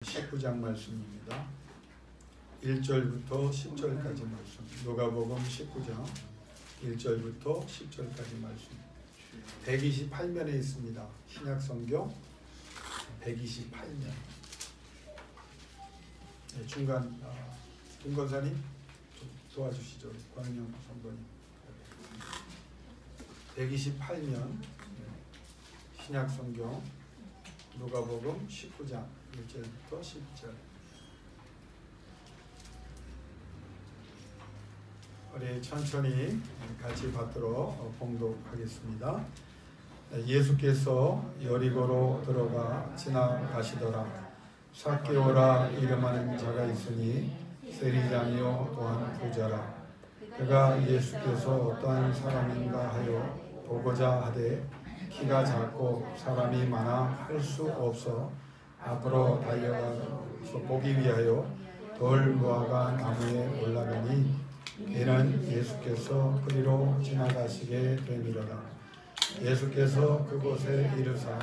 19장 말씀입니다. 1절부터 10절까지 말씀. 누가복음 19장 1절부터 10절까지 말씀. 128면에 있습니다. 신약성경 128면. 네, 중간 김권사님 좀 도와주시죠. 권은영 선배님. 128면 신약성경 누가복음 19장 1절부터 10절. 우리 천천히 같이 받도록 봉독하겠습니다. 예수께서 여리고로 들어가 지나가시더라. 삭개오라 이름하는 자가 있으니 세리장이요 또한 부자라. 그가 예수께서 어떠한 사람인가 하여 보고자 하되 키가 작고 사람이 많아 할 수 없어 앞으로 달려가서 보기 위하여 돌 무화과 나무에 올라가니 이는 예수께서 그리로 지나가시게 되미로라. 예수께서 그곳에 이르사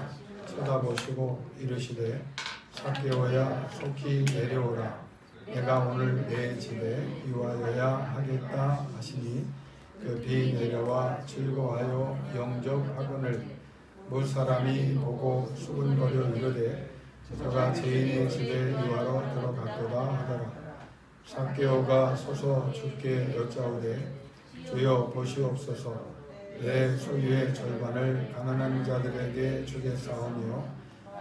쳐다보시고 이르시되 삭개오야 속히 내려오라. 내가 오늘 내 집에 유하여야 하겠다 하시니 급히 내려와 즐거워하여 영접하거늘 무사람이 보고 수군거려 이르되 저가 죄인의 집에 유하러 들어갔도다 하더라. 삭개오가 서서 주께 여짜오되 주여 보시옵소서. 내 소유의 절반을 가난한 자들에게 주겠사오며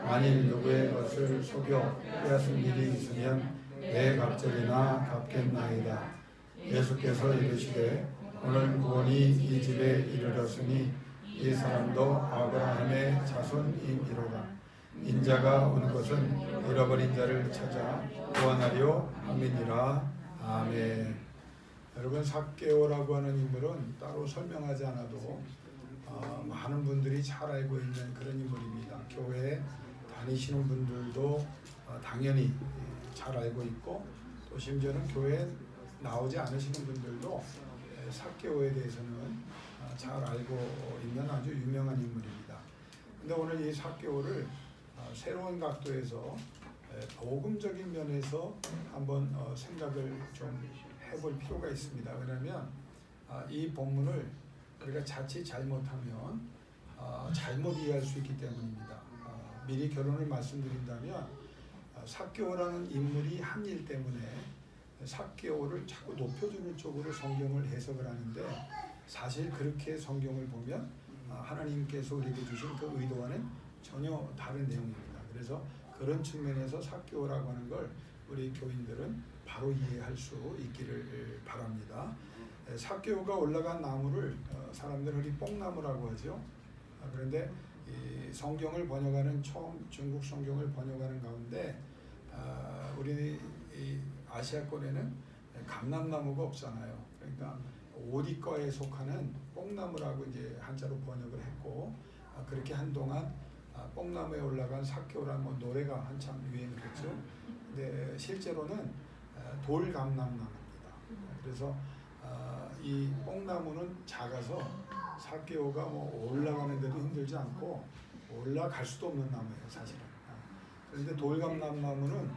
만일 누구의 것을 속여 빼앗은 일이 있으면 내 갑절이나 갚겠나이다. 예수께서 이르시되 오늘 구원이 이 집에 이르렀으니 이 사람도 아브라함의 자손이미로다. 인자가 온 것은 잃어버린 자를 찾아 구원하려 함이니라. 아멘. 여러분, 삭개오라고 하는 인물은 따로 설명하지 않아도 많은 분들이 잘 알고 있는 그런 인물입니다. 교회에 다니시는 분들도 당연히 잘 알고 있고 또 심지어는 교회에 나오지 않으시는 분들도 삭개오에 대해서는 잘 알고 있는 아주 유명한 인물입니다. 근데 오늘 이 삭개오를 새로운 각도에서 복음적인 면에서 한번 생각을 좀 해볼 필요가 있습니다. 왜냐하면 이 본문을 우리가 자칫 잘못하면 잘못 이해할 수 있기 때문입니다. 미리 결론을 말씀드린다면 삭개오라는 인물이 한 일 때문에 삭개오를 자꾸 높여주는 쪽으로 성경을 해석을 하는데 사실 그렇게 성경을 보면 하나님께서 우리에게 주신 그 의도와는 전혀 다른 내용입니다. 그래서 그런 측면에서 삭개오라고 하는 걸 우리 교인들은 바로 이해할 수 있기를 바랍니다. 삭개오가 올라간 나무를 사람들은 흔히 뽕나무라고 하죠. 그런데 이 성경을 번역하는 처음 중국 성경을 번역하는 가운데 우리 이 아시아권에는 감람나무가 없잖아요. 그러니까 오디과에 속하는 뽕나무라고 이제 한자로 번역을 했고 그렇게 한동안 뽕나무에 올라간 삭개오라는 노래가 한참 유행을 했죠. 근데 실제로는 돌감람나무입니다. 그래서 이 뽕나무는 작아서 삭개오가 올라가는데도 힘들지 않고 올라갈 수도 없는 나무예요, 사실은. 그런데 돌감람나무는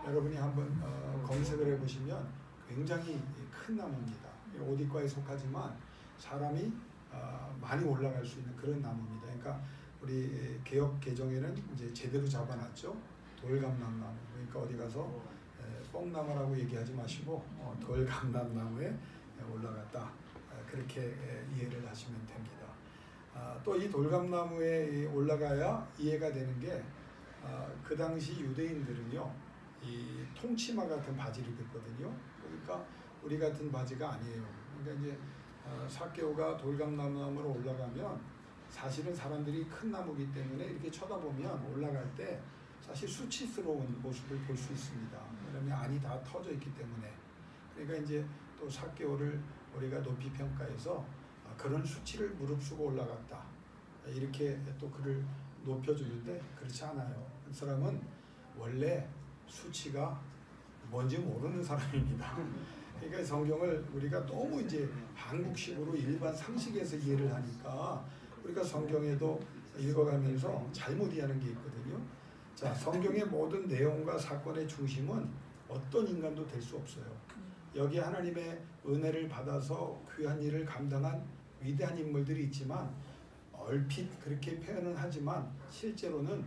여러분이 한번 검색을 해보시면 굉장히 큰 나무입니다. 오디과에 속하지만 사람이 많이 올라갈 수 있는 그런 나무입니다. 그러니까 우리 개역 개정에는 이제 제대로 잡아놨죠. 돌감람나무. 그러니까 어디 가서 뽕나무라고 얘기하지 마시고 돌감람나무에 올라갔다. 그렇게 이해를 하시면 됩니다. 또 이 돌감나무에 올라가야 이해가 되는 게 그 당시 유대인들은요, 이 통치마 같은 바지를 입거든요. 그러니까 우리 같은 바지가 아니에요. 그러니까 이제 삭개오가 돌감나무로 올라가면 사실은 사람들이 큰 나무기 때문에 이렇게 쳐다보면 올라갈 때 사실 수치스러운 모습을 볼 수 있습니다. 왜냐하면 안이 다 터져 있기 때문에. 그러니까 이제 또 삭개오를 우리가 높이 평가해서 그런 수치를 무릅쓰고 올라갔다. 이렇게 또 그를 높여주는데 그렇지 않아요. 그 사람은 원래 수치가 뭔지 모르는 사람입니다. 그러니까 성경을 우리가 너무 이제 한국식으로 일반 상식에서 이해를 하니까 우리가 성경에도 읽어가면서 잘못 이해하는 게 있거든요. 자, 성경의 모든 내용과 사건의 중심은 어떤 인간도 될 수 없어요. 여기 하나님의 은혜를 받아서 귀한 일을 감당한 위대한 인물들이 있지만 얼핏 그렇게 표현은 하지만 실제로는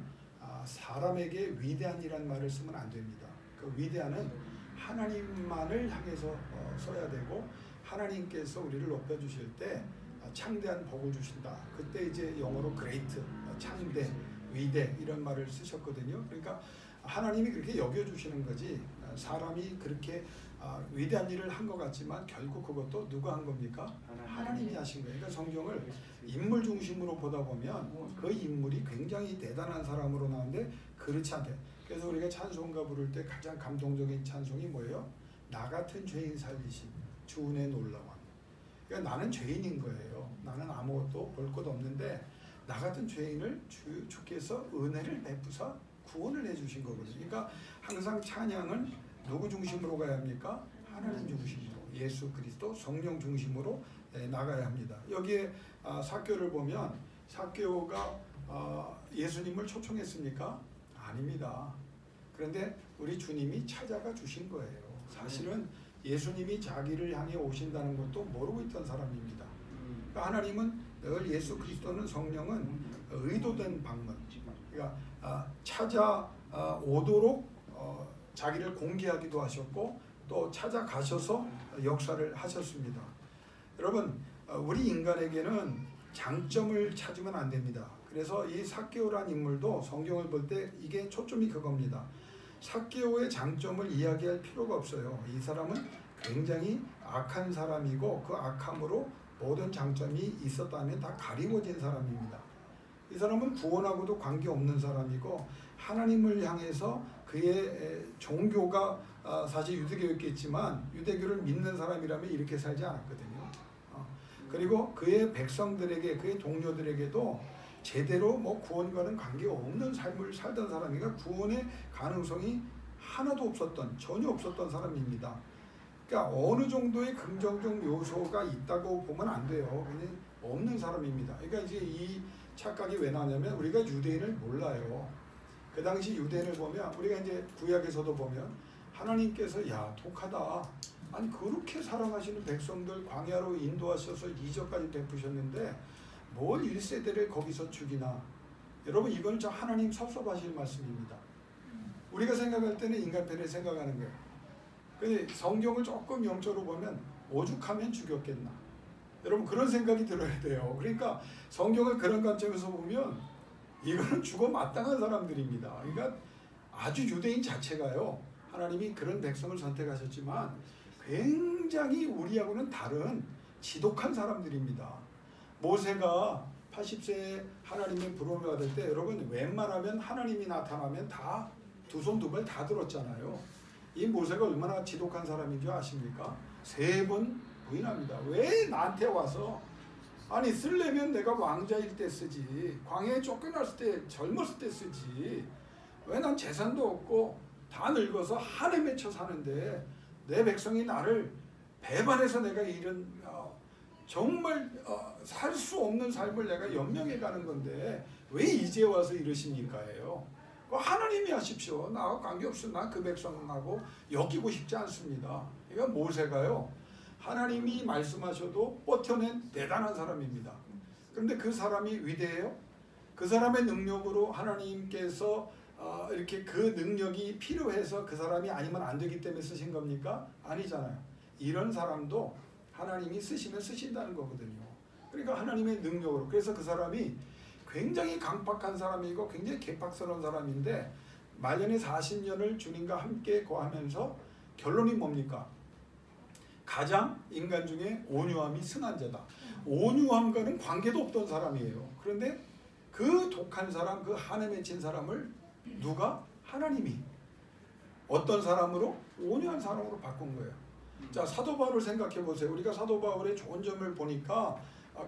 사람에게 위대한이라는 말을 쓰면 안 됩니다. 그 위대한은 하나님만을 향해서 써야 되고 하나님께서 우리를 높여주실 때 창대한 복을 주신다. 그때 이제 영어로 great, 창대, 위대 이런 말을 쓰셨거든요. 그러니까 하나님이 그렇게 여겨주시는 거지 사람이 그렇게 위대한 일을 한 것 같지만 결국 그것도 누가 한 겁니까? 하나님이 하신 거예요. 그러니까 성경을 인물 중심으로 보다 보면 그 인물이 굉장히 대단한 사람으로 나오는데 그렇지 않게. 그래서 우리가 찬송가 부를 때 가장 감동적인 찬송이 뭐예요? 나 같은 죄인 살리신 주 은혜 놀라운. 그러니까 나는 죄인인 거예요. 나는 아무것도 볼 것 없는데 나 같은 죄인을 주께서 은혜를 베푸사 구원을 해주신 거거든요. 그러니까 항상 찬양은 누구 중심으로 가야 합니까? 하나님 중심으로, 예수 그리스도 성령 중심으로 나가야 합니다. 여기에 삭개오를 보면 삭개오가 예수님을 초청했습니까? 아닙니다. 그런데 우리 주님이 찾아가 주신 거예요. 사실은 예수님이 자기를 향해 오신다는 것도 모르고 있던 사람입니다. 그러니까 하나님은 늘 예수 그리스도는 성령은 의도된 방문, 그러니까 찾아오도록 자기를 공개하기도 하셨고 또 찾아가셔서 역사를 하셨습니다. 여러분, 우리 인간에게는 장점을 찾으면 안 됩니다. 그래서 이 삭개오라는 인물도 성경을 볼 때 이게 초점이 그겁니다. 삭개오의 장점을 이야기할 필요가 없어요. 이 사람은 굉장히 악한 사람이고 그 악함으로 모든 장점이 있었다면 다 가리워진 사람입니다. 이 사람은 구원하고도 관계없는 사람이고 하나님을 향해서 그의 종교가 사실 유대교였겠지만 유대교를 믿는 사람이라면 이렇게 살지 않았거든요. 그리고 그의 백성들에게 그의 동료들에게도 제대로 구원과는 관계없는 삶을 살던 사람이니까 구원의 가능성이 하나도 없었던, 전혀 없었던 사람입니다. 그러니까 어느 정도의 긍정적 요소가 있다고 보면 안 돼요. 그냥 없는 사람입니다. 그러니까 이제 이 착각이 왜 나냐면 우리가 유대인을 몰라요. 그 당시 유대인을 보면 우리가 이제 구약에서도 보면 하나님께서 야 독하다. 아니 그렇게 사랑하시는 백성들 광야로 인도하셔서 이적까지 베푸셨는데 뭘 1세대를 거기서 죽이나. 여러분 이건 저 하나님 섭섭하실 말씀입니다. 우리가 생각할 때는 인간편에 생각하는 거예요. 근데 성경을 조금 영적으로 보면 오죽하면 죽였겠나. 여러분 그런 생각이 들어야 돼요. 그러니까 성경을 그런 관점에서 보면 이거는 죽어 마땅한 사람들입니다. 그러니까 아주 유대인 자체가요. 하나님이 그런 백성을 선택하셨지만 굉장히 우리하고는 다른 지독한 사람들입니다. 모세가 80세에 하나님의 부름을 받을 때 여러분 웬만하면 하나님이 나타나면 다 두 손 두 발 다 들었잖아요. 이 모세가 얼마나 지독한 사람인 줄 아십니까? 3번 부인합니다. 왜 나한테 와서 아니 쓰려면 내가 왕자일 때 쓰지 광야에 쫓겨났을 때 젊었을 때 쓰지 왜 난 재산도 없고 다 늙어서 한해 맺혀 사는데 내 백성이 나를 배반해서 내가 이런 정말 살 수 없는 삶을 내가 연명해 가는 건데 왜 이제 와서 이러십니까예요. 하나님이 하십시오. 나하고 관계없어. 난 그 백성하고 엮이고 싶지 않습니다. 그러니까 모세가요. 하나님이 말씀하셔도 버텨낸 대단한 사람입니다. 그런데 그 사람이 위대해요? 그 사람의 능력으로 하나님께서 이렇게 그 능력이 필요해서 그 사람이 아니면 안 되기 때문에 쓰신 겁니까? 아니잖아요. 이런 사람도 하나님이 쓰시면 쓰신다는 거거든요. 그러니까 하나님의 능력으로. 그래서 그 사람이 굉장히 강팍한 사람이고 굉장히 개팍스러운 사람인데 말년에 40년을 주님과 함께 거하면서 결론이 뭡니까? 가장 인간 중에 온유함이 승한 자다. 온유함과는 관계도 없던 사람이에요. 그런데 그 독한 사람, 그 한해 맺힌 사람을 누가? 하나님이 어떤 사람으로? 온유한 사람으로 바꾼 거예요. 자, 사도 바울을 생각해 보세요. 우리가 사도 바울의 좋은 점을 보니까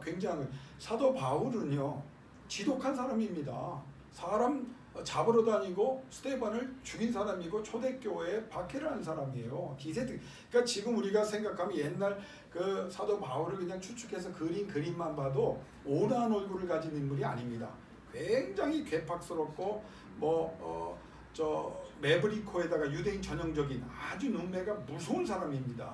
굉장히 사도 바울은요 지독한 사람입니다. 사람 잡으러 다니고 스데반을 죽인 사람이고 초대교회에 박해를 한 사람이에요. 그러니까 지금 우리가 생각하면 옛날 그 사도 바울을 그냥 추측해서 그린 그림만 봐도 온화한 얼굴을 가진 인물이 아닙니다. 굉장히 괴팍스럽고 저 매브리코에다가 유대인 전형적인 아주 눈매가 무서운 사람입니다.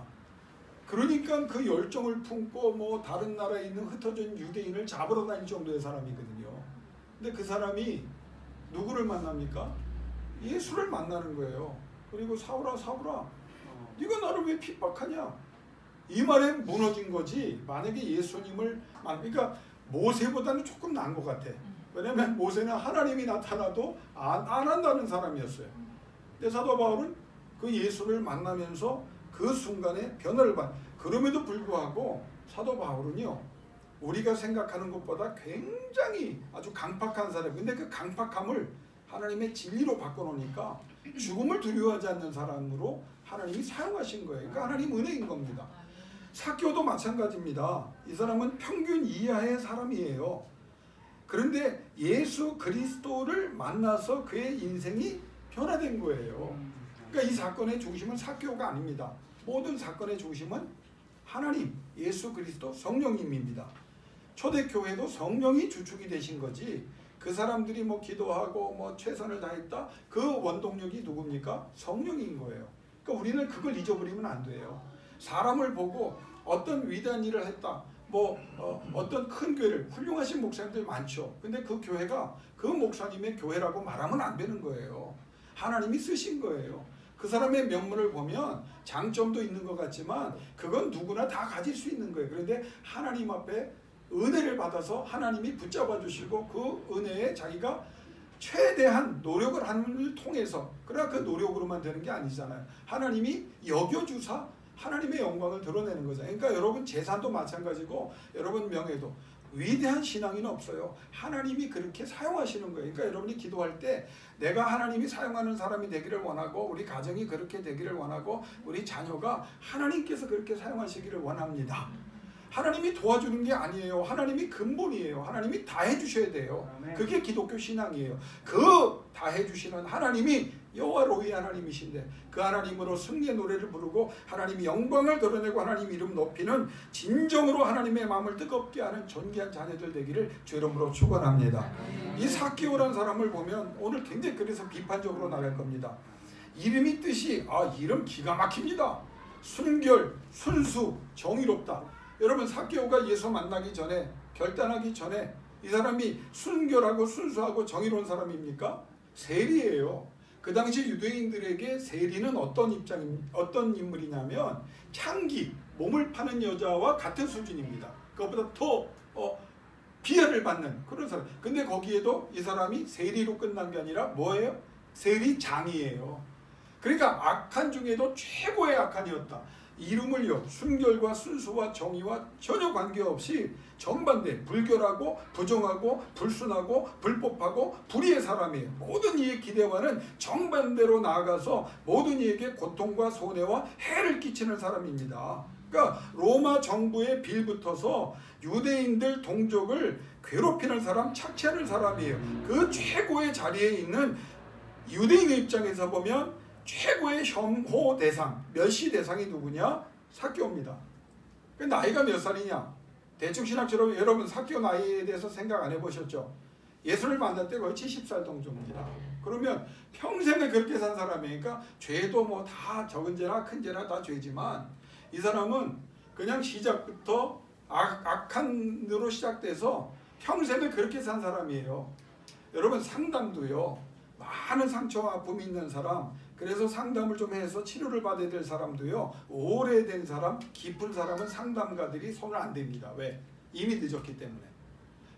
그러니까 그 열정을 품고 뭐 다른 나라에 있는 흩어진 유대인을 잡으러 다닐 정도의 사람이거든요. 근데 그 사람이 누구를 만납니까? 예수를 만나는 거예요. 그리고 사울아 사울아 네가 나를 왜 핍박하냐? 이 말에 무너진 거지. 만약에 예수님을 그러니까 모세보다는 조금 나은 것 같아. 왜냐면 모세는 하나님이 나타나도 안 한다는 사람이었어요. 근데 사도 바울은 그 예수를 만나면서 그 순간에 변화를 그럼에도 불구하고 사도 바울은요, 우리가 생각하는 것보다 굉장히 아주 강팍한 사람. 근데 그 강팍함을 하나님의 진리로 바꿔놓으니까 죽음을 두려워하지 않는 사람으로 하나님이 사용하신 거예요. 그러니까 하나님 은혜인 겁니다. 삭개오도 마찬가지입니다. 이 사람은 평균 이하의 사람이에요. 그런데 예수 그리스도를 만나서 그의 인생이 변화된 거예요. 그러니까 이 사건의 중심은 삭개오가 아닙니다. 모든 사건의 중심은 하나님, 예수 그리스도, 성령님입니다. 초대교회도 성령이 주축이 되신 거지, 그 사람들이 뭐 기도하고 뭐 최선을 다했다, 그 원동력이 누굽니까? 성령인 거예요. 그러니까 우리는 그걸 잊어버리면 안 돼요. 사람을 보고 어떤 위대한 일을 했다, 어떤 큰 교회를, 훌륭하신 목사님들 많죠. 근데 그 교회가 그 목사님의 교회라고 말하면 안 되는 거예요. 하나님이 쓰신 거예요. 그 사람의 면모를 보면 장점도 있는 것 같지만 그건 누구나 다 가질 수 있는 거예요. 그런데 하나님 앞에 은혜를 받아서 하나님이 붙잡아 주시고 그 은혜에 자기가 최대한 노력을 하는 통해서, 그러나 그 노력으로만 되는 게 아니잖아요. 하나님이 여겨주사 하나님의 영광을 드러내는 거잖아요. 그러니까 여러분 재산도 마찬가지고 여러분 명예도, 위대한 신앙인은 없어요. 하나님이 그렇게 사용하시는 거예요. 그러니까 여러분이 기도할 때 내가 하나님이 사용하는 사람이 되기를 원하고, 우리 가정이 그렇게 되기를 원하고, 우리 자녀가 하나님께서 그렇게 사용하시기를 원합니다. 하나님이 도와주는 게 아니에요. 하나님이 근본이에요. 하나님이 다 해주셔야 돼요. 그게 기독교 신앙이에요. 그 다 해주시는 하나님이 여호와 로이 하나님이신데, 그 하나님으로 승리의 노래를 부르고 하나님이 영광을 드러내고 하나님 이름 높이는, 진정으로 하나님의 마음을 뜨겁게 하는 존귀한 자녀들 되기를 주 이름으로 축원합니다. 이 삭개오라는 사람을 보면 오늘 굉장히 그래서 비판적으로 나갈 겁니다. 이름이 뜻이 이름 기가 막힙니다. 순결, 순수, 정의롭다. 여러분 삭개오가 예수 만나기 전에, 결단하기 전에 이 사람이 순결하고 순수하고 정의로운 사람입니까? 세리예요. 그 당시 유대인들에게 세리는 어떤 인물이냐면 창기, 몸을 파는 여자와 같은 수준입니다. 그것보다 더 비하를 받는 그런 사람. 근데 거기에도 이 사람이 세리로 끝난 게 아니라 뭐예요? 세리장이에요. 그러니까 악한 중에도 최고의 악한이었다. 이름을요, 순결과 순수와 정의와 전혀 관계없이 정반대, 불결하고 부정하고 불순하고 불법하고 불의의 사람이에요. 모든 이의 기대와는 정반대로 나아가서 모든 이에게 고통과 손해와 해를 끼치는 사람입니다. 그러니까 로마 정부에 빌붙어서 유대인들 동족을 괴롭히는 사람, 착취하는 사람이에요. 그 최고의 자리에 있는 유대인의 입장에서 보면 최고의 혐오 대상, 멸시 대상이 누구냐? 삭개오입니다. 나이가 몇 살이냐? 대충 신학처럼 여러분 삭개오 나이에 대해서 생각 안 해보셨죠? 예수를 만날 때 거의 70살 정도입니다. 그러면 평생을 그렇게 산 사람이니까 죄도 뭐 다 적은 죄나 큰 죄나 다 죄지만, 이 사람은 그냥 시작부터 악한으로 시작돼서 평생을 그렇게 산 사람이에요. 여러분 상담도요, 많은 상처와 아픔이 있는 사람, 그래서 상담을 좀 해서 치료를 받아야 될 사람도요, 오래된 사람, 깊은 사람은 상담가들이 손을 안 댑니다. 왜? 이미 늦었기 때문에.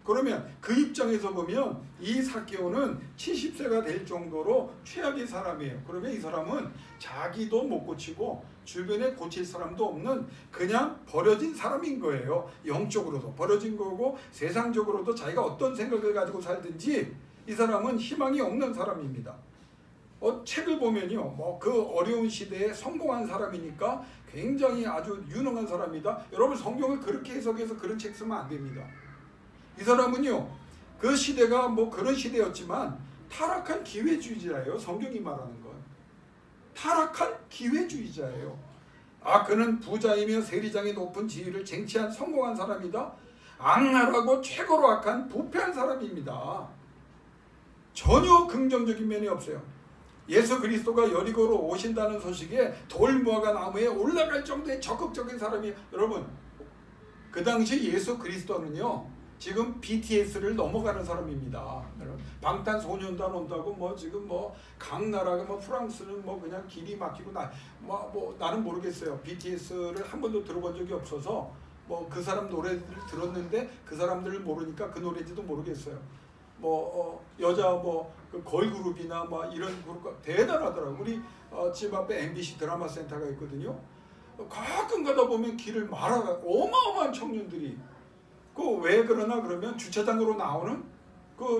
그러면 그 입장에서 보면 이 삭개오는 70세가 될 정도로 최악의 사람이에요. 그러면 이 사람은 자기도 못 고치고 주변에 고칠 사람도 없는 그냥 버려진 사람인 거예요. 영적으로도 버려진 거고 세상적으로도 자기가 어떤 생각을 가지고 살든지 이 사람은 희망이 없는 사람입니다. 책을 보면요, 그 어려운 시대에 성공한 사람이니까 굉장히 아주 유능한 사람이다. 여러분 성경을 그렇게 해석해서 그런 책 쓰면 안 됩니다. 이 사람은요, 그 시대가 뭐 그런 시대였지만 타락한 기회주의자예요. 성경이 말하는 건 타락한 기회주의자예요. 그는 부자이며 세리장의 높은 지위를 쟁취한 성공한 사람이다. 악랄하고 최고로 악한 부패한 사람입니다. 전혀 긍정적인 면이 없어요. 예수 그리스도가 여리고로 오신다는 소식에 돌무화과 나무에 올라갈 정도의 적극적인 사람이, 여러분 그 당시 예수 그리스도는요 지금 BTS를 넘어가는 사람입니다. 방탄소년단 온다고 뭐 지금 뭐 각 나라가 뭐 프랑스는 뭐 그냥 길이 막히고 나는 모르겠어요. BTS를 한 번도 들어본 적이 없어서 뭐 그 사람 노래를 들었는데 그 사람들을 모르니까 그 노래인지도 모르겠어요. 여자 그 걸그룹이나 이런 그룹 대단하더라고. 우리 집 앞에 MBC 드라마 센터가 있거든요. 가끔 가다 보면 길을 말아가 어마어마한 청년들이 왜 그러나 그러면 주차장으로 나오는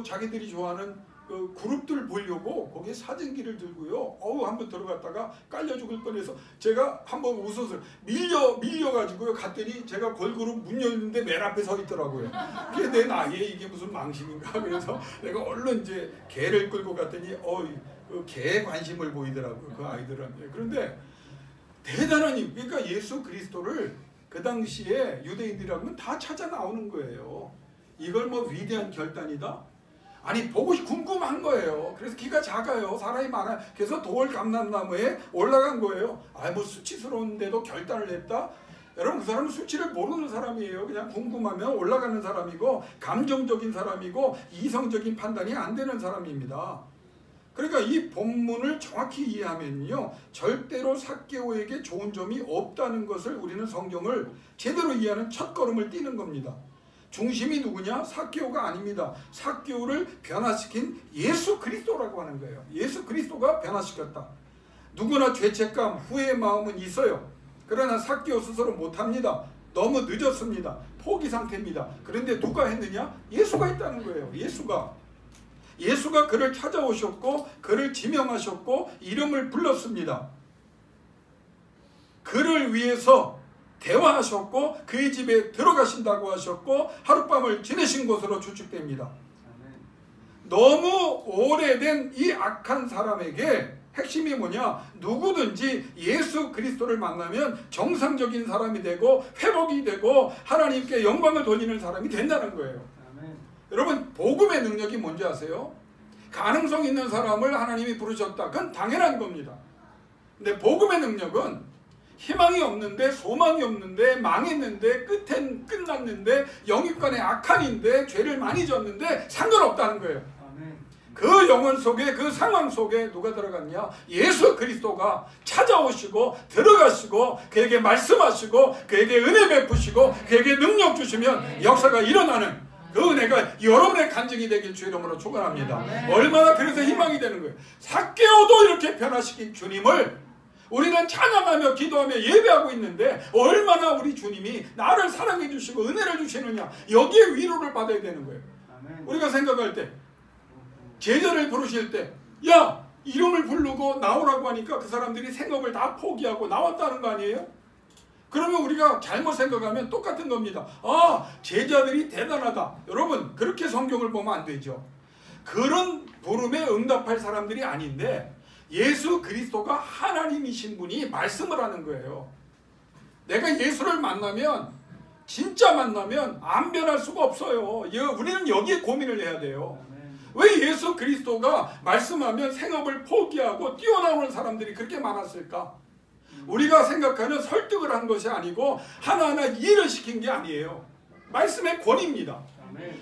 자기들이 좋아하는 그 그룹들 보려고 거기에 사진기를 들고요. 한번 들어갔다가 깔려 죽을 뻔해서 제가 한번 웃어서 밀려가지고요. 갔더니 제가 걸그룹 문 열는데 맨 앞에 서 있더라고요. 그게 내 나이에 이게 무슨 망신인가. 그래서 내가 얼른 이제 개를 끌고 갔더니 그 개에 관심을 보이더라고요. 그 아이들은. 그런데 대단한 힘. 그러니까 예수 그리스도를 그 당시에 유대인들이라면 다 찾아 나오는 거예요. 이걸 뭐 위대한 결단이다? 아니 보고 궁금한 거예요. 그래서 키가 작아요. 사람이 많아요. 그래서 돌 감람나무에 올라간 거예요. 뭐 수치스러운데도 결단을 했다? 여러분 그 사람은 수치를 모르는 사람이에요. 그냥 궁금하면 올라가는 사람이고 감정적인 사람이고 이성적인 판단이 안 되는 사람입니다. 그러니까 이 본문을 정확히 이해하면요 절대로 삭개오에게 좋은 점이 없다는 것을 우리는 성경을 제대로 이해하는 첫걸음을 띄는 겁니다. 중심이 누구냐? 삭개오가 아닙니다. 삭개오를 변화시킨 예수 그리스도라고 하는 거예요. 예수 그리스도가 변화시켰다. 누구나 죄책감, 후회의 마음은 있어요. 그러나 삭개오 스스로 못합니다. 너무 늦었습니다. 포기 상태입니다. 그런데 누가 했느냐? 예수가 했다는 거예요. 예수가 그를 찾아오셨고 그를 지명하셨고 이름을 불렀습니다. 그를 위해서 대화하셨고 그의 집에 들어가신다고 하셨고 하룻밤을 지내신 것으로 추측됩니다. 너무 오래된 이 악한 사람에게 핵심이 뭐냐? 누구든지 예수 그리스도를 만나면 정상적인 사람이 되고 회복이 되고 하나님께 영광을 돌리는 사람이 된다는 거예요. 여러분 복음의 능력이 뭔지 아세요? 가능성 있는 사람을 하나님이 부르셨다. 그건 당연한 겁니다. 근데 복음의 능력은 희망이 없는데 소망이 없는데 망했는데 끝엔 끝났는데 영육간의 악한인데 죄를 많이 졌는데 상관없다는 거예요. 그 영혼 속에 그 상황 속에 누가 들어갔냐? 예수 그리스도가 찾아오시고 들어가시고 그에게 말씀하시고 그에게 은혜 베푸시고 그에게 능력 주시면 역사가 일어나는 그 은혜가 여러분의 간증이 되길 주 이름으로 축원합니다. 얼마나 그래서 희망이 되는 거예요. 삭개오도 이렇게 변화시킨 주님을 우리는 찬양하며 기도하며 예배하고 있는데 얼마나 우리 주님이 나를 사랑해 주시고 은혜를 주시느냐, 여기에 위로를 받아야 되는 거예요. 우리가 생각할 때 제자를 부르실 때 야 이름을 부르고 나오라고 하니까 그 사람들이 생업을 다 포기하고 나왔다는 거 아니에요? 그러면 우리가 잘못 생각하면 똑같은 겁니다. 제자들이 대단하다. 여러분 그렇게 성경을 보면 안 되죠. 그런 부름에 응답할 사람들이 아닌데 예수 그리스도가 하나님이신 분이 말씀을 하는 거예요. 내가 예수를 만나면 진짜 만나면 안 변할 수가 없어요. 우리는 여기에 고민을 해야 돼요. 왜 예수 그리스도가 말씀하면 생업을 포기하고 뛰어나오는 사람들이 그렇게 많았을까? 우리가 생각하는 설득을 한 것이 아니고 하나하나 이해를 시킨 게 아니에요. 말씀의 권위입니다.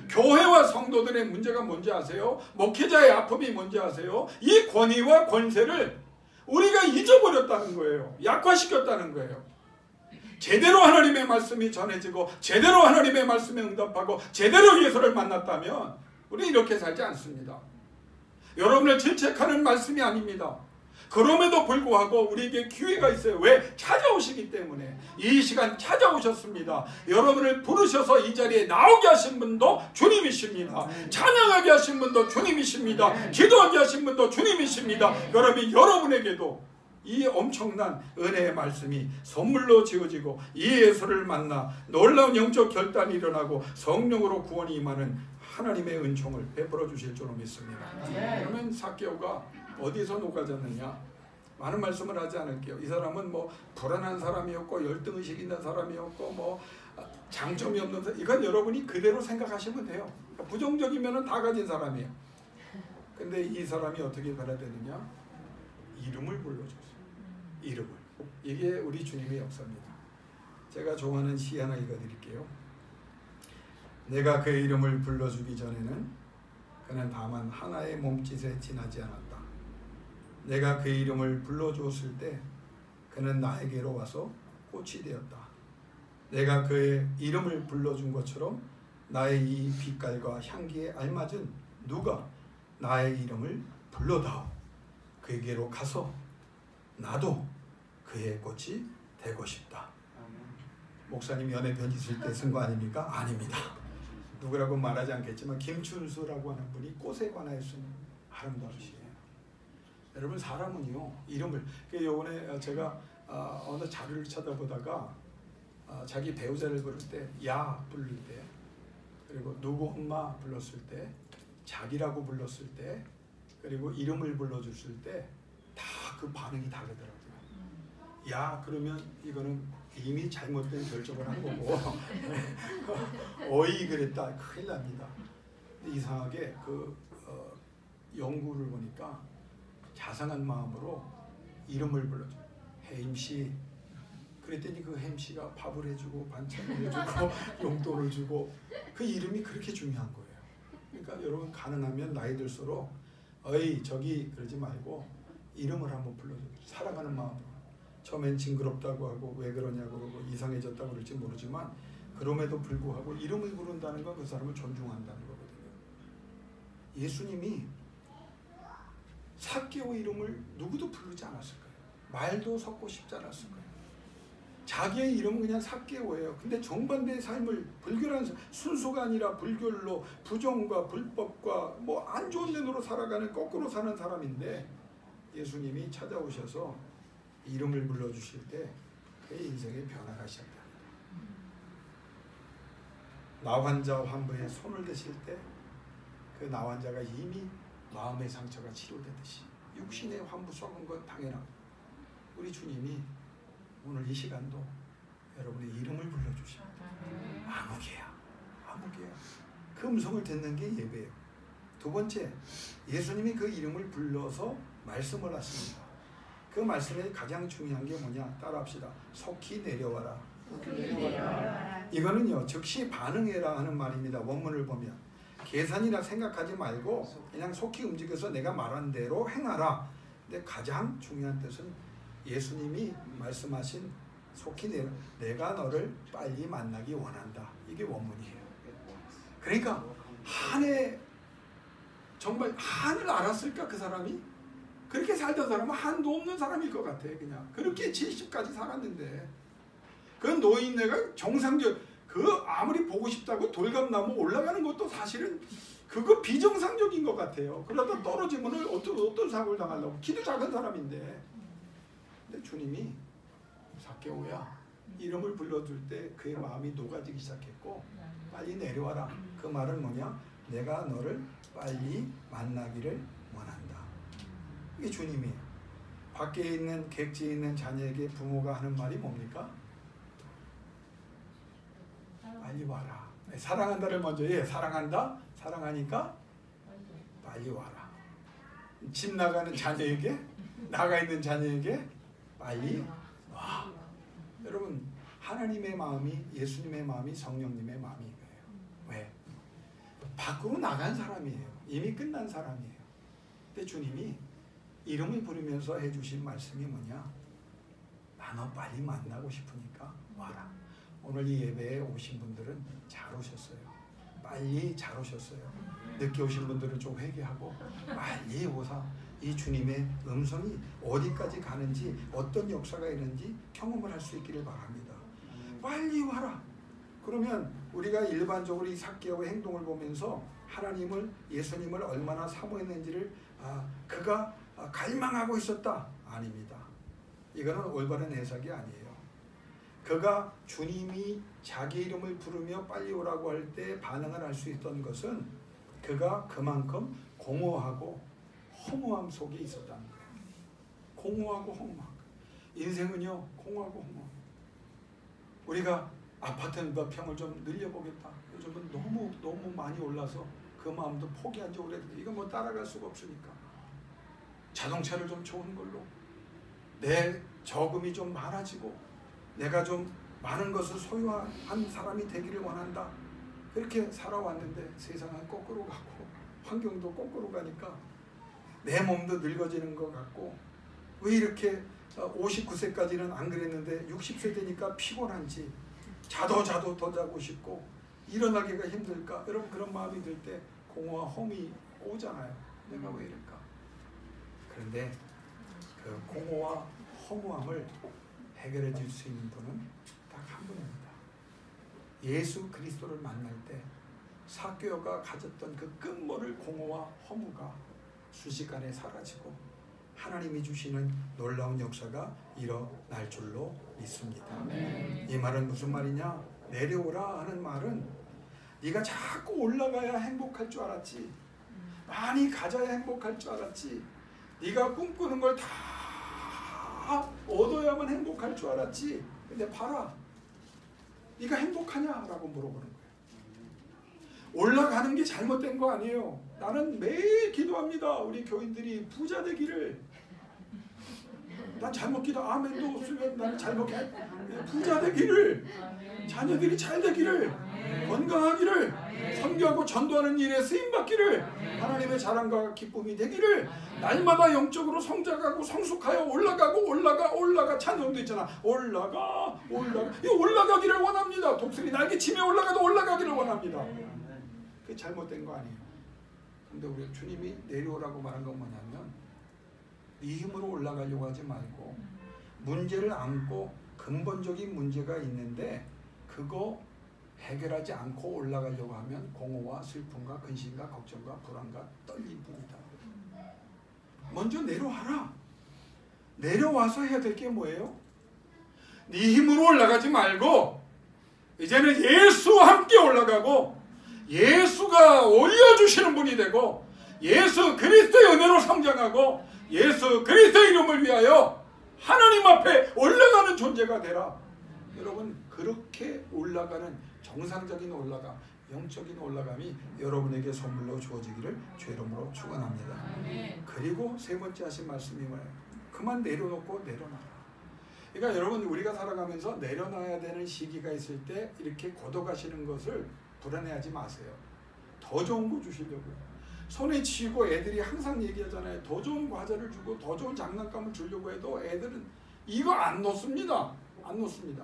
교회와 성도들의 문제가 뭔지 아세요? 목회자의 아픔이 뭔지 아세요? 이 권위와 권세를 우리가 잊어버렸다는 거예요. 약화시켰다는 거예요. 제대로 하나님의 말씀이 전해지고 제대로 하나님의 말씀에 응답하고 제대로 예수를 만났다면 우리는 이렇게 살지 않습니다. 여러분을 질책하는 말씀이 아닙니다. 그럼에도 불구하고 우리에게 기회가 있어요. 왜? 찾아오시기 때문에. 이 시간 찾아오셨습니다. 여러분을 부르셔서 이 자리에 나오게 하신 분도 주님이십니다. 찬양하게 하신 분도 주님이십니다. 기도하게 하신 분도 주님이십니다. 그러면 여러분에게도 이 엄청난 은혜의 말씀이 선물로 지어지고 이 예수를 만나 놀라운 영적 결단이 일어나고 성령으로 구원이 임하는 하나님의 은총을 베풀어 주실 줄로 믿습니다. 그러면 삭개오가 어디서 녹아졌느냐? 많은 말씀을 하지 않을게요. 이 사람은 뭐 불안한 사람이었고 열등의식 있는 사람이었고 뭐 장점이 없는 사람, 이건 여러분이 그대로 생각하시면 돼요. 부정적이면 다 가진 사람이에요. 근데 이 사람이 어떻게 변화되느냐? 이름을 불러줬어요. 이름을. 이게 우리 주님의 역사입니다. 제가 좋아하는 시 하나 읽어드릴게요. 내가 그의 이름을 불러주기 전에는 그는 다만 하나의 몸짓에 지나지 않았다. 내가 그의 이름을 불러주었을 때 그는 나에게로 와서 꽃이 되었다. 내가 그의 이름을 불러준 것처럼 나의 이 빛깔과 향기에 알맞은 누가 나의 이름을 불러다오. 그에게로 가서 나도 그의 꽃이 되고 싶다. 목사님 연애 편지 쓸 때 쓴 거 아닙니까? 아닙니다. 누구라고 말하지 않겠지만 김춘수라고 하는 분이 꽃에 관하여 쓴 아름다운 시예요. 여러분 사람은요 이름을 요번에 제가 어느 자료를 찾아보다가 자기 배우자를 부를 때 야 부를 때 그리고 누구 엄마 불렀을 때 자기라고 불렀을 때 그리고 이름을 불러줬을 때 다 그 반응이 다르더라고요. 야 그러면 이거는 이미 잘못된 결정을 한 거고 어이 그랬다 큰일 납니다. 근데 이상하게 그 연구를 보니까 자상한 마음으로 이름을 불러줘. 혜임씨 그랬더니 그 혜임씨가 밥을 해주고 반찬을 해주고 용돈을 주고 그 이름이 그렇게 중요한 거예요. 그러니까 여러분 가능하면 나이 들수록 어이 저기 그러지 말고 이름을 한번 불러줘. 사랑하는 마음으로. 처음엔 징그럽다고 하고 왜 그러냐고 그러고 이상해졌다고 그럴지 모르지만 그럼에도 불구하고 이름을 부른다는 건 그 사람을 존중한다는 거거든요. 예수님이 삭개오 이름을 누구도 부르지 않았을 거예요. 말도 섞고 싶지 않았을 거예요. 자기의 이름은 그냥 삭개오예요. 근데 정반대의 삶을 불교라는 순수가 아니라 불결로 부정과 불법과 뭐 안 좋은 면으로 살아가는 거꾸로 사는 사람인데 예수님이 찾아오셔서 이름을 불러주실 때 그의 인생의 변화가 시작됩니다. 나 환자 환부에 손을 대실 때 그 나 환자가 이미 마음의 상처가 치료되듯이 육신의 환부 썩은 건 당연하고 우리 주님이 오늘 이 시간도 여러분의 이름을 불러주시고 아무개야 아무개야 그 음성을 듣는 게 예배예요. 두 번째 예수님이 그 이름을 불러서 말씀을 하십니다. 그 말씀에 가장 중요한 게 뭐냐 따라합시다. 속히 내려와라. 이거는요 즉시 반응해라 하는 말입니다. 원문을 보면 계산이라 생각하지 말고 그냥 속히 움직여서 내가 말한 대로 행하라. 근데 가장 중요한 뜻은 예수님이 말씀하신 속히 내가 너를 빨리 만나기 원한다. 이게 원문이에요. 그러니까 한해 정말 한을 알았을까 그 사람이? 그렇게 살던 사람은 한도 없는 사람일 것 같아. 그냥 그렇게 70까지 살았는데 그 노인네가 정상적 그 아무리 보고 싶다고 돌감나무 올라가는 것도 사실은 그거 비정상적인 것 같아요. 그러다 떨어지면 어떤 사고를 당하려고 키도 작은 사람인데 근데 주님이 삭개오야 이름을 불러줄 때 그의 마음이 녹아지기 시작했고 빨리 내려와라. 그 말은 뭐냐? 내가 너를 빨리 만나기를 원한다. 이게 주님이에요. 밖에 있는 객지에 있는 자녀에게 부모가 하는 말이 뭡니까? 빨리 와라. 사랑한다를 먼저 해. 사랑한다? 사랑하니까 빨리 와라. 집 나가는 자녀에게 나가 있는 자녀에게 빨리 와. 여러분 하나님의 마음이 예수님의 마음이 성령님의 마음이에요. 왜? 밖으로 나간 사람이에요. 이미 끝난 사람이에요. 근데 주님이 이름을 부르면서 해주신 말씀이 뭐냐? 나 너 빨리 만나고 싶으니까 와라. 오늘 이 예배에 오신 분들은 잘 오셨어요. 빨리 잘 오셨어요. 늦게 오신 분들은 좀 회개하고 빨리 오사 이 주님의 음성이 어디까지 가는지 어떤 역사가 있는지 경험을 할 수 있기를 바랍니다. 빨리 와라. 그러면 우리가 일반적으로 이 삭개오의 행동을 보면서 하나님을 예수님을 얼마나 사모했는지를 그가 갈망하고 있었다. 아닙니다. 이거는 올바른 해석이 아니에요. 그가 주님이 자기 이름을 부르며 빨리 오라고 할 때 반응을 할 수 있던 것은 그가 그만큼 공허하고 허무함 속에 있었다는 거예요. 공허하고 허무함. 인생은요 공허하고 허무. 우리가 아파트 평을 좀 늘려보겠다. 요즘은 너무 많이 올라서 그 마음도 포기한 지 오래됐어요. 이거 뭐 따라갈 수가 없으니까. 자동차를 좀 좋은 걸로, 내 저금이 좀 많아지고 내가 좀 많은 것을 소유한 사람이 되기를 원한다. 그렇게 살아왔는데 세상은 거꾸로 가고 환경도 거꾸로 가니까 내 몸도 늙어지는 것 같고, 왜 이렇게 59세까지는 안 그랬는데 60세 되니까 피곤한지 자도 더 자고 싶고 일어나기가 힘들까? 여러분, 그런 마음이 들 때 공허와 허무이 오잖아요. 내가 왜 이럴까? 그런데 그 공허와 허무함을 해결해 줄 수 있는 분은 딱 한 분입니다. 예수 그리스도를 만날 때 삭개오가 가졌던 그 끝모를 공허와 허무가 순식간에 사라지고 하나님이 주시는 놀라운 역사가 일어날 줄로 믿습니다. 이 말은 무슨 말이냐? 내려오라 하는 말은 네가 자꾸 올라가야 행복할 줄 알았지, 많이 가져야 행복할 줄 알았지, 네가 꿈꾸는 걸 다 얻어야만 행복할 줄 알았지, 근데 봐라, 네가 행복하냐라고 물어보는 거예요. 올라가는 게 잘못된 거 아니에요. 나는 매일 기도합니다. 우리 교인들이 부자 되기를. 난 잘못 기도, 아멘도 없으면 난 잘못 부자 되기를, 자녀들이 잘 되기를, 건강하기를, 선교하고 전도하는 일에 쓰임받기를, 하나님의 자랑과 기쁨이 되기를, 날마다 영적으로 성장하고 성숙하여 올라가. 찬송도 있잖아. 올라가. 이 올라가기를 원합니다. 독수리 날개 치며 올라가도 올라가기를 원합니다. 그게 잘못된 거 아니에요. 근데 우리 주님이 내려오라고 말한 건 뭐냐면, 네 힘으로 올라가려고 하지 말고 문제를 안고 근본적인 문제가 있는데 그거 해결하지 않고 올라가려고 하면 공허와 슬픔과 근심과 걱정과 불안과 떨림뿐이다. 먼저 내려와라. 내려와서 해야 될 게 뭐예요? 네 힘으로 올라가지 말고 이제는 예수와 함께 올라가고 예수가 올려주시는 분이 되고 예수 그리스도의 은혜로 성장하고 예수 그리스도의 이름을 위하여 하나님 앞에 올라가는 존재가 되라. 여러분, 그렇게 올라가는 정상적인 올라감, 영적인 올라감이 여러분에게 선물로 주어지기를 주의 이름으로 축원합니다. 그리고 세 번째 하신 말씀이 뭐예요? 그만 내려놓고 내려놔라. 그러니까 여러분, 우리가 살아가면서 내려놔야 되는 시기가 있을 때 이렇게 걷어가시는 것을 불안해하지 마세요. 더 좋은 거 주시려고요. 손에 쥐고 애들이 항상 얘기하잖아요. 더 좋은 과자를 주고 더 좋은 장난감을 주려고 해도 애들은 이거 안 놓습니다. 안 놓습니다.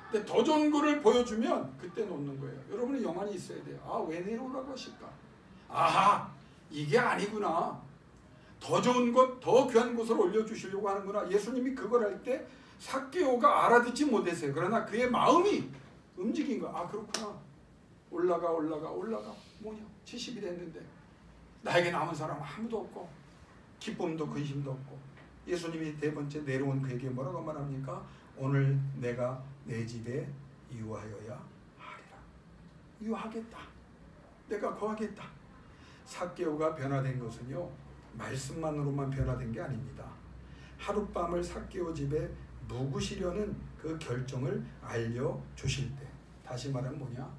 근데 더 좋은 거를 보여주면 그때 놓는 거예요. 여러분은 영안이 있어야 돼요. 아, 왜 내려오라고 하실까? 아하, 이게 아니구나. 더 좋은 것, 더 귀한 곳을 올려주시려고 하는구나. 예수님이 그걸 할 때 삭개오가 알아듣지 못했어요. 그러나 그의 마음이 움직인 거야. 아, 그렇구나. 올라가. 뭐냐? 70이 됐는데 나에게 남은 사람 아무도 없고 기쁨도 근심도 없고. 예수님이 네 번째 내려온 그에게 뭐라고 말합니까? 오늘 내가 내 집에 유하여야 하리라. 유하겠다. 내가 거하겠다. 삭개오가 변화된 것은요, 말씀만으로만 변화된 게 아닙니다. 하룻밤을 삭개오 집에 묵으시려는 그 결정을 알려주실 때, 다시 말하면 뭐냐?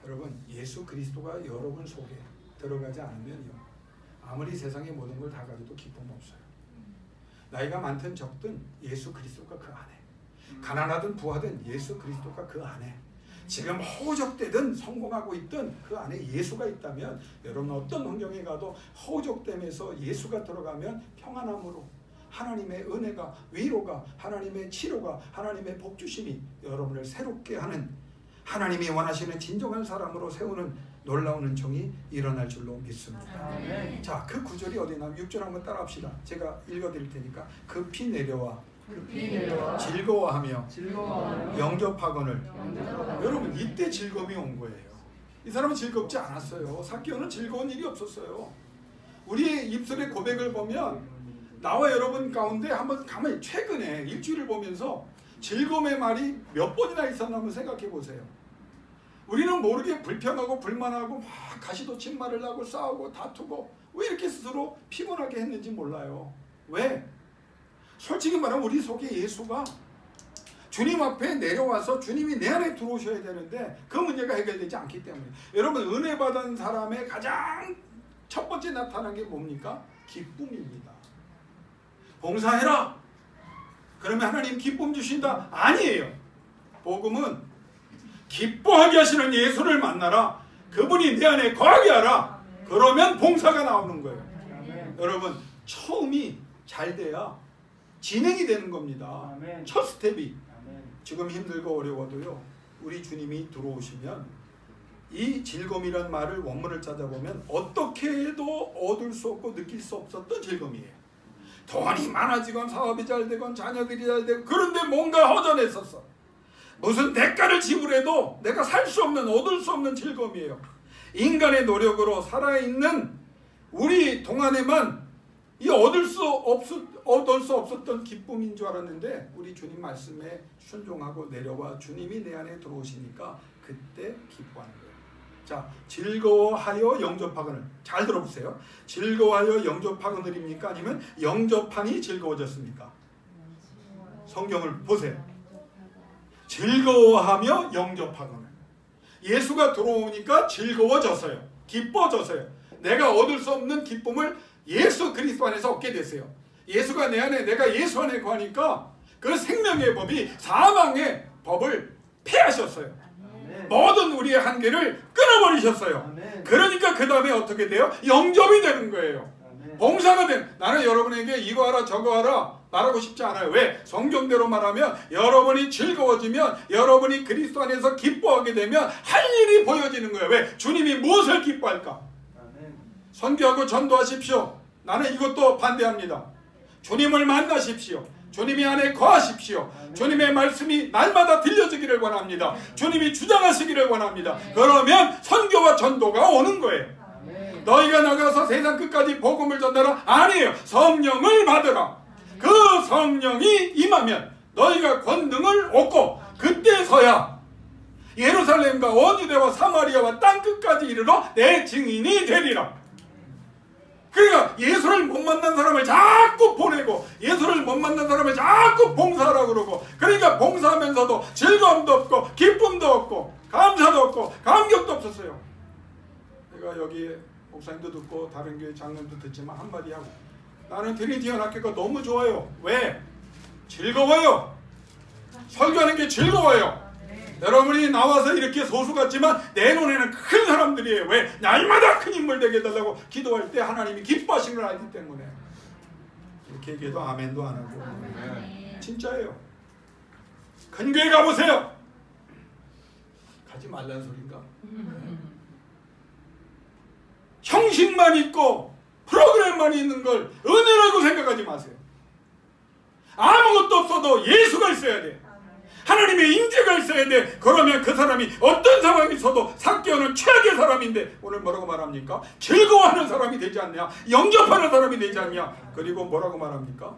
여러분, 예수 그리스도가 여러분 속에 들어가지 않으면요, 아무리 세상의 모든 걸 다 가져도 기쁨 없어요. 나이가 많든 적든 예수 그리스도가 그 안에, 가난하든 부하든 예수 그리스도가 그 안에, 지금 허우적대든 성공하고 있든 그 안에 예수가 있다면, 여러분 어떤 환경에 가도 허우적대면서 예수가 들어가면 평안함으로 하나님의 은혜가, 위로가, 하나님의 치료가, 하나님의 복주심이 여러분을 새롭게 하는, 하나님이 원하시는 진정한 사람으로 세우는 놀라운 은총이 일어날 줄로 믿습니다. 자, 그 구절이 어디 나면 6절 한번 따라합시다. 제가 읽어드릴 테니까. 급히 내려와 즐거워하며 영접하거늘. 여러분, 이때 즐거움이 온 거예요. 이 사람은 즐겁지 않았어요. 삭개오는 즐거운 일이 없었어요. 우리의 입술의 고백을 보면 나와 여러분 가운데 한번 가만히 최근에 일주일을 보면서 즐거움의 말이 몇 번이나 있었나 한번 생각해 보세요. 우리는 모르게 불평하고 불만하고 막 가시돋친 말을 하고 싸우고 다투고 왜 이렇게 스스로 피곤하게 했는지 몰라요. 왜? 솔직히 말하면 우리 속에 예수가 주님 앞에 내려와서 주님이 내 안에 들어오셔야 되는데 그 문제가 해결되지 않기 때문에 여러분 은혜 받은 사람의 가장 첫 번째 나타난 게 뭡니까? 기쁨입니다. 봉사해라. 그러면 하나님 기쁨 주신다? 아니에요. 복음은 기뻐하게 하시는 예수를 만나라. 그분이 내 안에 거하게 하라. 그러면 봉사가 나오는 거예요. 여러분 처음이 잘 돼야 진행이 되는 겁니다. 첫 스텝이. 지금 힘들고 어려워도요. 우리 주님이 들어오시면 이 즐거움이란 말을 원문을 찾아보면 어떻게 해도 얻을 수 없고 느낄 수 없었던 즐거움이에요. 돈이 많아지건 사업이 잘 되건 자녀들이 잘 되고 그런데 뭔가 허전했었어. 무슨 대가를 지불해도 내가 살 수 없는 얻을 수 없는 즐거움이에요. 인간의 노력으로 살아있는 우리 동안에만 이 얻을 수 없었던 기쁨인 줄 알았는데 우리 주님 말씀에 순종하고 내려와 주님이 내 안에 들어오시니까 그때 기뻐하는 거예요. 자, 즐거워하여 영접하거늘. 잘 들어보세요. 즐거워하여 영접하거늘입니까? 아니면 영접하니 즐거워졌습니까? 성경을 보세요. 즐거워하며 영접하거늘. 예수가 들어오니까 즐거워졌어요. 기뻐졌어요. 내가 얻을 수 없는 기쁨을 예수 그리스도 안에서 얻게 됐어요. 예수가 내 안에, 내가 예수 안에 거하니까 그 생명의 법이 사망의 법을 폐하셨어요. 모든 우리의 한계를 끊어버리셨어요. 그러니까 그 다음에 어떻게 돼요? 영접이 되는 거예요. 봉사가 된. 나는 여러분에게 이거 하라 저거 하라 말하고 싶지 않아요. 왜? 성경대로 말하면 여러분이 즐거워지면 여러분이 그리스도 안에서 기뻐하게 되면 할 일이 보여지는 거예요. 왜? 주님이 무엇을 기뻐할까? 선교하고 전도하십시오. 나는 이것도 반대합니다. 주님을 만나십시오. 주님이 안에 거하십시오. 주님의 말씀이 날마다 들려지기를 원합니다. 주님이 주장하시기를 원합니다. 그러면 선교와 전도가 오는 거예요. 너희가 나가서 세상 끝까지 복음을 전하라? 아니에요. 성령을 받으라. 그 성령이 임하면 너희가 권능을 얻고 그때서야 예루살렘과 온 유대와 사마리아와 땅끝까지 이르러 내 증인이 되리라. 그러니까 예수를 못 만난 사람을 자꾸 보내고 예수를 못 만난 사람을 자꾸 봉사하라고 그러고 그러니까 봉사하면서도 즐거움도 없고 기쁨도 없고 감사도 없고 감격도 없었어요. 내가 여기 목사님도 듣고 다른 교회 장로도 듣지만 한마디 하고 나는 트리니티 연합교회가 너무 좋아요. 왜? 즐거워요. 설교하는 게 즐거워요. 여러분이 나와서 이렇게 소수 같지만 내 눈에는 큰 사람들이에요. 왜? 날마다 큰 인물 되게 해달라고 기도할 때 하나님이 기뻐하시는 걸 알기 때문에 이렇게 얘기해도 아멘도 안 하고 진짜예요. 큰 교회 가보세요. 가지 말라는 소린가? 형식만 있고 프로그램만 있는 걸 은혜라고 생각하지 마세요. 아무것도 없어도 예수가 있어야 돼. 하나님의 인재가 있어야 돼. 그러면 그 사람이 어떤 상황이 있어도 삭개오는 최악의 사람인데 오늘 뭐라고 말합니까? 즐거워하는 사람이 되지 않냐? 영접하는 사람이 되지 않냐? 그리고 뭐라고 말합니까?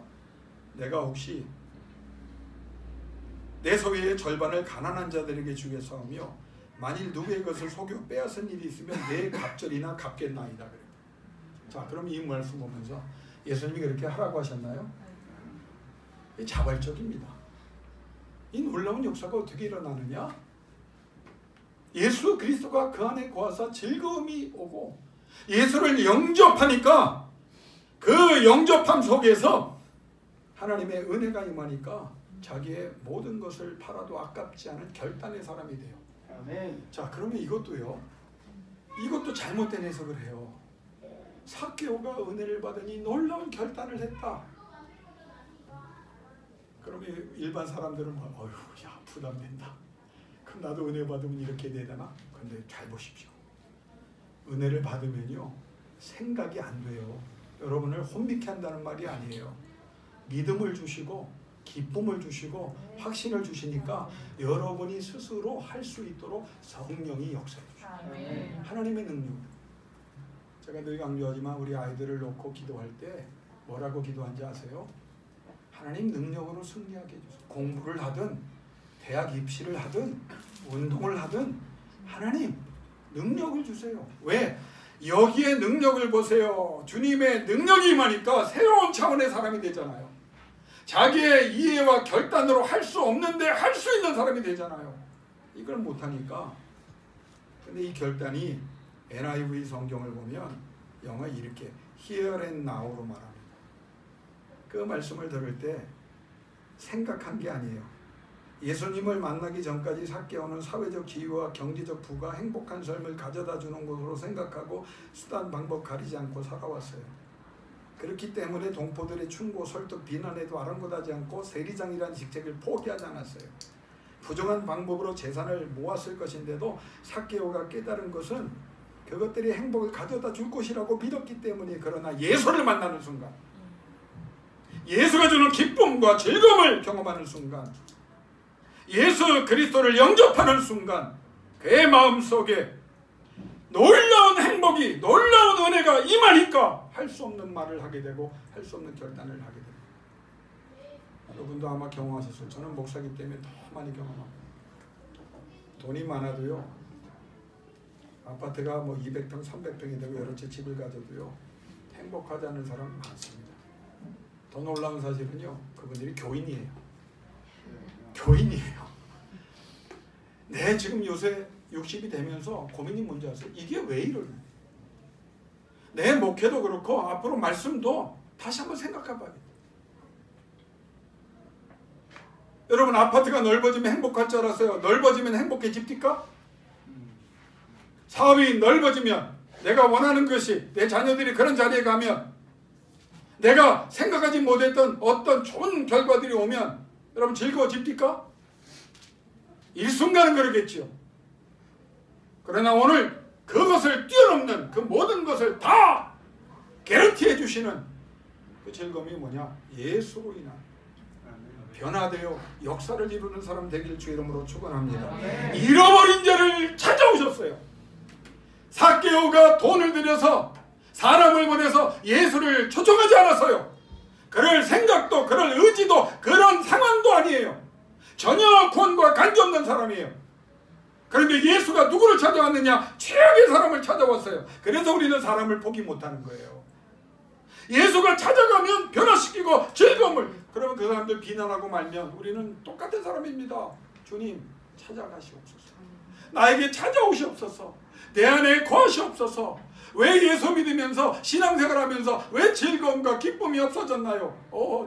내가 혹시 내 소유의 절반을 가난한 자들에게 주겠사오며 만일 누구의 것을 속여 빼앗은 일이 있으면 내 갑절이나 갚겠나이다. 그래요. 자, 그럼 이 말씀 보면서 예수님이 그렇게 하라고 하셨나요? 자발적입니다. 이 놀라운 역사가 어떻게 일어나느냐? 예수 그리스도가 그 안에 거하사 즐거움이 오고 예수를 영접하니까 그 영접함 속에서 하나님의 은혜가 임하니까 자기의 모든 것을 팔아도 아깝지 않은 결단의 사람이 돼요. 아멘. 자, 그러면 이것도요. 이것도 잘못된 해석을 해요. 삭개오가 은혜를 받으니 놀라운 결단을 했다. 그러면 일반 사람들은 어휴, 야, 부담된다. 그럼 나도 은혜 받으면 이렇게 돼야 되나? 근데 잘 보십시오. 은혜를 받으면요, 생각이 안 돼요. 여러분을 혼미케 한다는 말이 아니에요. 믿음을 주시고 기쁨을 주시고 확신을 주시니까 여러분이 스스로 할 수 있도록 성령이 역사해 주셔요. 하나님의 능력. 제가 늘 강조하지만 우리 아이들을 놓고 기도할 때 뭐라고 기도한지 아세요? 하나님 능력으로 승리하게 해주세요. 공부를 하든 대학 입시를 하든 운동을 하든 하나님 능력을 주세요. 왜? 여기에 능력을 보세요. 주님의 능력이 임하니까 새로운 차원의 사람이 되잖아요. 자기의 이해와 결단으로 할 수 없는데 할 수 있는 사람이 되잖아요. 이걸 못하니까. 근데 이 결단이 NIV 성경을 보면 영어 이렇게 here and now로 말합니다. 그 말씀을 들을 때 생각한 게 아니에요. 예수님을 만나기 전까지 삭개오는 사회적 지위와 경제적 부가 행복한 삶을 가져다 주는 것으로 생각하고 수단 방법 가리지 않고 살아왔어요. 그렇기 때문에 동포들의 충고, 설득, 비난에도 아랑곳하지 않고 세리장이라는 직책을 포기하지 않았어요. 부정한 방법으로 재산을 모았을 것인데도 삭개오가 깨달은 것은 그것들이 행복을 가져다 줄 것이라고 믿었기 때문에. 그러나 예수를 만나는 순간, 예수가 주는 기쁨과 즐거움을 경험하는 순간, 예수 그리스도를 영접하는 순간 그의 마음속에 놀라운 행복이, 놀라운 은혜가 임하니까 할 수 없는 말을 하게 되고 할 수 없는 결단을 하게 됩니다. 여러분도 아마 경험하셨어요. 저는 목사기 때문에 더 많이 경험합니다. 돈이 많아도요, 아파트가 뭐 200평, 300평이 되고 여러 채 집을 가져도요, 행복하지 않은 사람이 많습니다. 더 놀라운 사실은요, 그분들이 교인이에요. 교인이에요. 네, 지금 요새 60이 되면서 고민이 뭔지 아세요? 이게 왜 이러냐? 내 목회도 그렇고 앞으로 말씀도 다시 한번 생각해 봐야겠다. 여러분, 아파트가 넓어지면 행복할 줄 알았어요? 넓어지면 행복해집니까? 사업이 넓어지면, 내가 원하는 것이, 내 자녀들이 그런 자리에 가면, 내가 생각하지 못했던 어떤 좋은 결과들이 오면 여러분 즐거워집니까? 일순간은 그러겠죠. 그러나 오늘 그것을 뛰어넘는 그 모든 것을 다 개런티해 주시는 그 즐거움이 뭐냐? 예수로 인한 변화되어 역사를 이루는 사람 되기를 주 이름으로 축원합니다. 잃어버린 자를 찾아오셨어요. 삭개오가 돈을 들여서 사람을 보내서 예수를 초청하지 않았어요. 그럴 생각도, 그럴 의지도, 그런 상황도 아니에요. 전혀 구원과 관계없는 사람이에요. 그런데 예수가 누구를 찾아왔느냐? 최악의 사람을 찾아왔어요. 그래서 우리는 사람을 포기 못하는 거예요. 예수가 찾아가면 변화시키고 즐거움을, 그러면 그 사람들 비난하고 말면 우리는 똑같은 사람입니다. 주님 찾아가시옵소서. 나에게 찾아오시옵소서. 내 안에 거하시옵소서. 왜 예수 믿으면서 신앙생활하면서 왜 즐거움과 기쁨이 없어졌나요?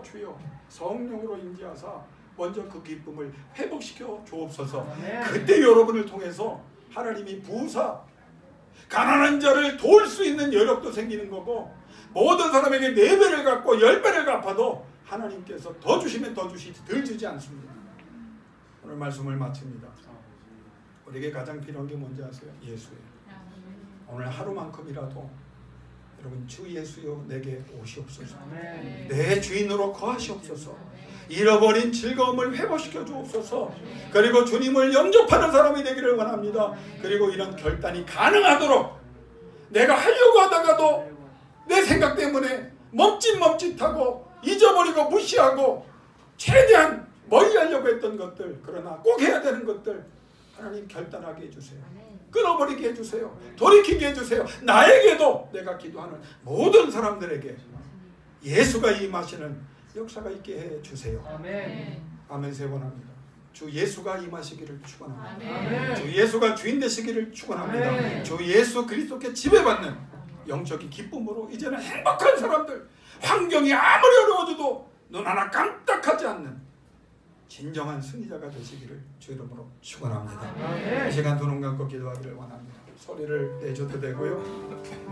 주여 성령으로 임재하사 먼저 그 기쁨을 회복시켜 주옵소서. 그때 여러분을 통해서 하나님이 부으사 가난한 자를 도울 수 있는 여력도 생기는 거고, 모든 사람에게 4배를 갚고 10배를 갚아도 하나님께서 더 주시면 더 주시지 덜 주지 않습니다. 오늘 말씀을 마칩니다. 우리에게 가장 필요한 게 뭔지 아세요? 예수예요. 오늘 하루만큼이라도 여러분, 주 예수여 내게 오시옵소서. 내 주인으로 거하시옵소서. 잃어버린 즐거움을 회복시켜 주옵소서. 그리고 주님을 영접하는 사람이 되기를 원합니다. 그리고 이런 결단이 가능하도록, 내가 하려고 하다가도 내 생각 때문에 멈칫멈칫하고 잊어버리고 무시하고 최대한 멀리하려고 했던 것들, 그러나 꼭 해야 되는 것들 하나님 결단하게 해주세요. 끊어버리게 해주세요. 돌이키게 해주세요. 나에게도, 내가 기도하는 모든 사람들에게 예수가 임하시는 역사가 있게 해주세요. 아멘. 아멘 3번 합니다. 주 예수가 임하시기를 축원합니다. 아멘. 주 예수가 주인 되시기를 축원합니다. 아멘. 주 예수 그리스도께 지배받는 영적인 기쁨으로 이제는 행복한 사람들, 환경이 아무리 어려워져도 눈 하나 깜짝하지 않는 진정한 승리자가 되시기를 주 이름으로 축원합니다. 이 시간 두 눈 감고 기도하기를 원합니다. 소리를 내셔도 되고요,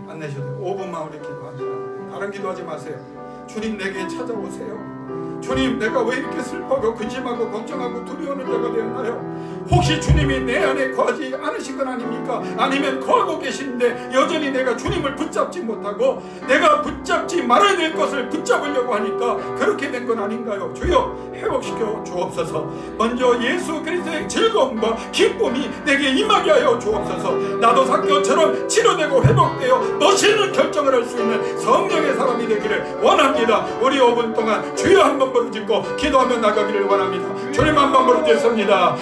안 내셔도 되고 5분만 우리 기도합니다. 다른 기도하지 마세요. 주님 내게 찾아오세요. 주님, 내가 왜 이렇게 슬퍼하고 근심하고 걱정하고 두려워하는 자가 되었나요? 혹시 주님이 내 안에 거하지 않으신 건 아닙니까? 아니면 거하고 계신데 여전히 내가 주님을 붙잡지 못하고 내가 붙잡지 말아야 될 것을 붙잡으려고 하니까 그렇게 된 건 아닌가요? 주여 회복시켜 주옵소서. 먼저 예수 그리스도의 즐거움과 기쁨이 내게 임하게 하여 주옵소서. 나도 삭개오처럼 치료되고 회복되어 멋있는 결정을 할 수 있는 성령의 사람이 되기를 원합니다. 우리 5분 동안 주여 한번 부르짖고 기도하며 나가기를 원합니다. 주님 한번 부르짖습니다.